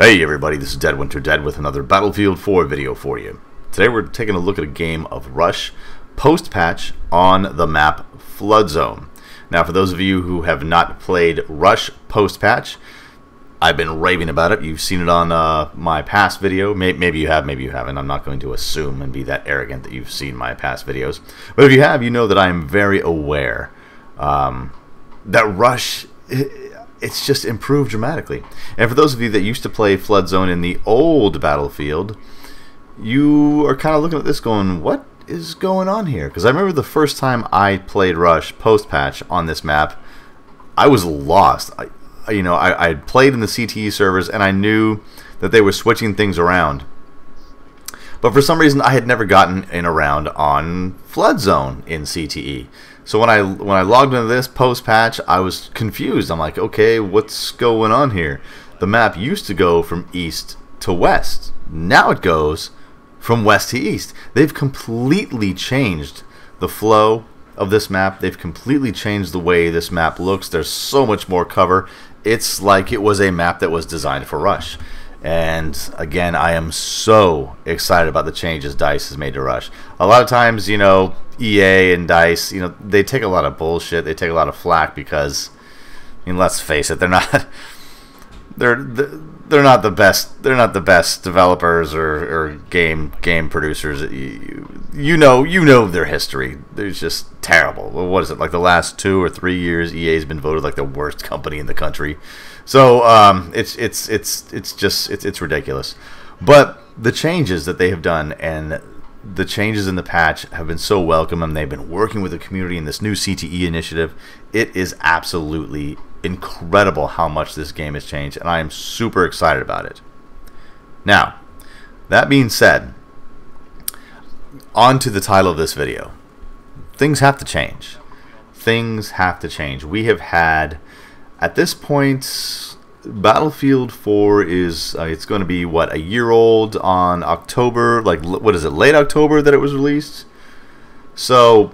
Hey everybody, this is Dead Winter Dead with another Battlefield 4 video for you. Today we're taking a look at a game of Rush post-patch on the map Flood Zone. Now for those of you who have not played Rush post-patch, I've been raving about it. You've seen it on my past video. Maybe you have, maybe you haven't. I'm not going to assume and be that arrogant that you've seen my past videos. But if you have, you know that I am very aware that Rush... it's just improved dramatically. And for those of you that used to play Flood Zone in the old Battlefield, you are kind of looking at this going, what is going on here? Because I remember the first time I played Rush post-patch on this map, I was lost. I played in the CTE servers and I knew that they were switching things around. But for some reason I had never gotten in around on Flood Zone in CTE. So when I logged into this post-patch, I was confused. I'm like, okay, what's going on here? The map used to go from east to west. Now it goes from west to east. They've completely changed the flow of this map. They've completely changed the way this map looks. There's so much more cover. It's like it was a map that was designed for Rush. And again, I am so excited about the changes DICE has made to Rush. A lot of times, you know, EA and DICE, you know, they take a lot of bullshit. They take a lot of flack because, I mean, let's face it, they're not the best. They're not the best developers or game producers. You know their history. They're just terrible. Well, what is it, like the last 2 or 3 years? EA has been voted like the worst company in the country. So it's ridiculous. But the changes that they have done and the changes in the patch have been so welcome, and they've been working with the community in this new CTE initiative. It is absolutely incredible how much this game has changed, and I am super excited about it. Now, that being said, on to the title of this video. Things have to change. Things have to change. We have had, at this point, Battlefield 4 is, it's going to be, what, a year old on October, like, what is it, late October that it was released? So,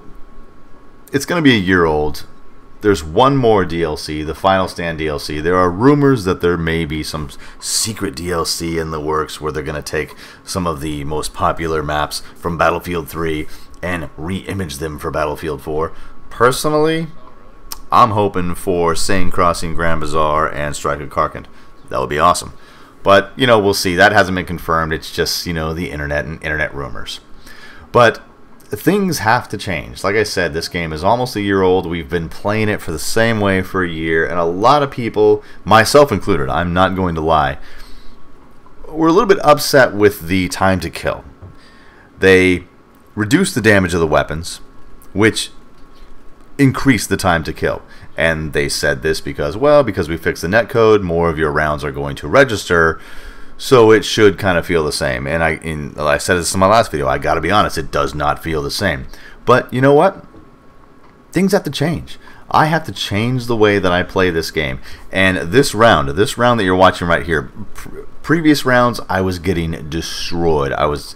it's going to be a year old. There's one more DLC, the Final Stand DLC. There are rumors that there may be some secret DLC in the works where they're going to take some of the most popular maps from Battlefield 3 and re-image them for Battlefield 4. Personally, I'm hoping for Seine Crossing, Grand Bazaar, and Strike at Karkand. That would be awesome. But, you know, we'll see. That hasn't been confirmed. It's just, you know, the internet and internet rumors. But things have to change. Like I said, this game is almost a year old. We've been playing it for the same way for a year. And a lot of people, myself included, I'm not going to lie, were a little bit upset with the time to kill. They reduced the damage of the weapons, which increase the time to kill. And they said this because, well, because we fixed the netcode, more of your rounds are going to register, so it should kind of feel the same. And I said this in my last video, I gotta be honest, it does not feel the same. But you know what? Things have to change. I have to change the way that I play this game. And this round that you're watching right here, previous rounds I was getting destroyed. I was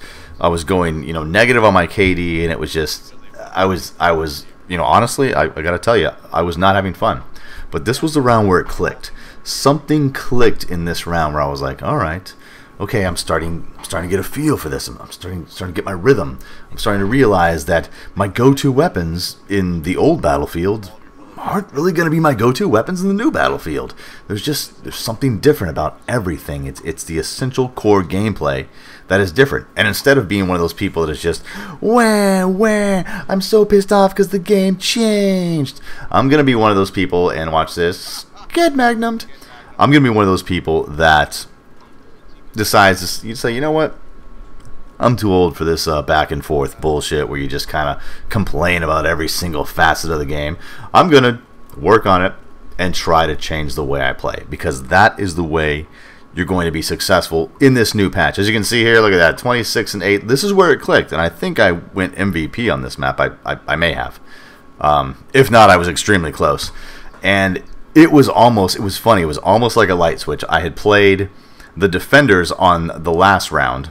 going, you know, negative on my KD, and it was just, I was you know, honestly, I gotta tell you, I was not having fun. But this was the round where it clicked. Something clicked in this round where I was like, all right, okay, I'm starting to get a feel for this. I'm starting to get my rhythm. I'm starting to realize that my go-to weapons in the old Battlefield aren't really going to be my go-to weapons in the new Battlefield. There's something different about everything. It's the essential core gameplay that is different. And instead of being one of those people that is just, where, I'm so pissed off because the game changed, I'm going to be one of those people, and watch this, get magnumed. I'm going to be one of those people that decides to say, you know what? I'm too old for this back and forth bullshit where you just kind of complain about every single facet of the game. I'm going to work on it and try to change the way I play, because that is the way you're going to be successful in this new patch. As you can see here, look at that, 26 and 8. This is where it clicked, and I think I went MVP on this map. I may have. If not, I was extremely close. And it was funny. It was almost like a light switch. I had played the defenders on the last round,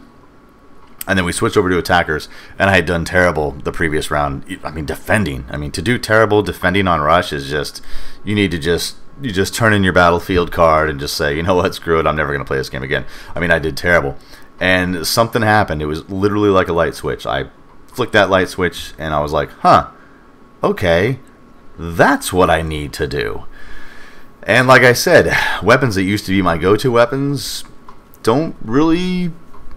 and then we switched over to attackers, and I had done terrible the previous round. I mean, defending. I mean, to do terrible defending on Rush is just, you need to just you just turn in your Battlefield card and just say, you know what, screw it, I'm never going to play this game again. I mean, I did terrible. And something happened. It was literally like a light switch. I flicked that light switch and I was like, huh, okay, that's what I need to do. And like I said, weapons that used to be my go-to weapons don't really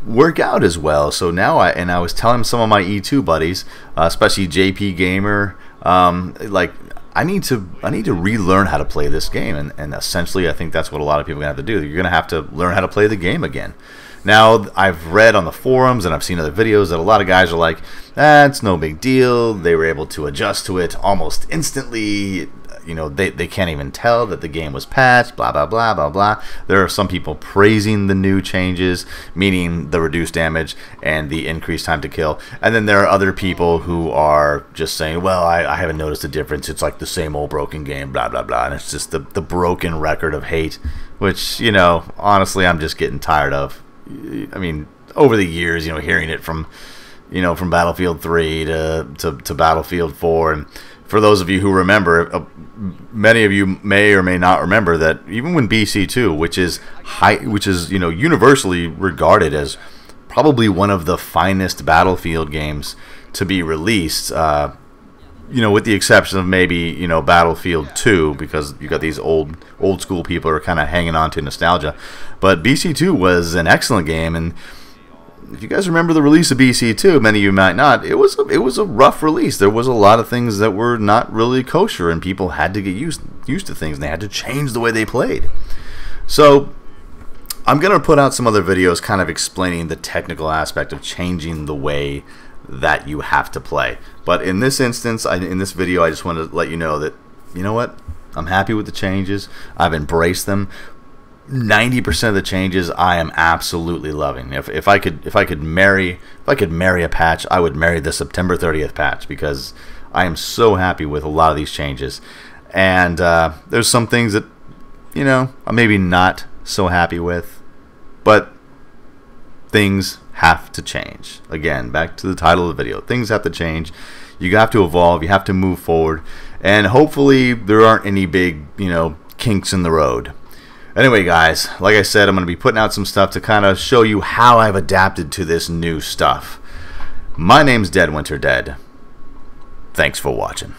work out as well. So now I was telling some of my E2 buddies, especially JP Gamer, like I need to relearn how to play this game, and essentially I think that's what a lot of people are gonna have to do. You're gonna have to learn how to play the game again. Now, I've read on the forums and I've seen other videos that a lot of guys are like, it's no big deal. They were able to adjust to it almost instantly. You know, they can't even tell that the game was patched, blah, blah, blah, blah, blah. There are some people praising the new changes, meaning the reduced damage and the increased time to kill. And then there are other people who are just saying, well, I haven't noticed a difference. It's like the same old broken game, blah, blah, blah. And it's just the broken record of hate, which, you know, honestly, I'm just getting tired of. I mean, over the years, you know, hearing it from, you know, from Battlefield 3 to Battlefield 4, and for those of you who remember, many of you may or may not remember that even when BC2, which is you know, universally regarded as probably one of the finest Battlefield games to be released, you know, with the exception of maybe, you know, Battlefield 2, because you got these old school people who are kind of hanging on to nostalgia. But BC2 was an excellent game, and if you guys remember the release of BC2, many of you might not, it was a rough release. There was a lot of things that were not really kosher, and people had to get used to things, and they had to change the way they played. So I'm going to put out some other videos kind of explaining the technical aspect of changing the way that you have to play. But in this instance, in this video, I just want to let you know that, you know what, I'm happy with the changes. I've embraced them. 90% of the changes I am absolutely loving. If I could marry a patch, I would marry the September 30th patch, because I am so happy with a lot of these changes. And there's some things that, you know, I'm maybe not so happy with, but things have to change. Again, back to the title of the video, things have to change. You have to evolve, you have to move forward, and hopefully there aren't any big, you know, kinks in the road. Anyway, guys, like I said, I'm going to be putting out some stuff to kind of show you how I've adapted to this new stuff. My name's Dead Winter Dead. Thanks for watching.